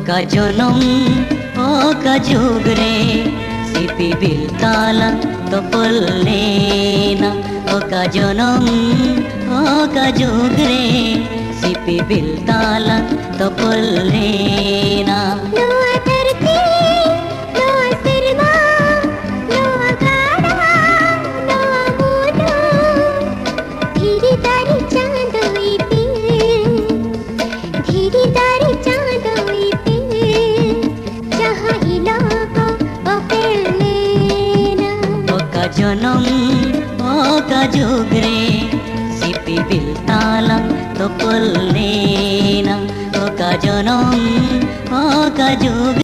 का जनम का जोग रे सिपी बिलताला तो पल्लेना का जनम का जोग रे सिपी बिलताला तो पल्लेना जनम का जोग रे सिपी बिलताला तो पल्लेना का जनम का जोग।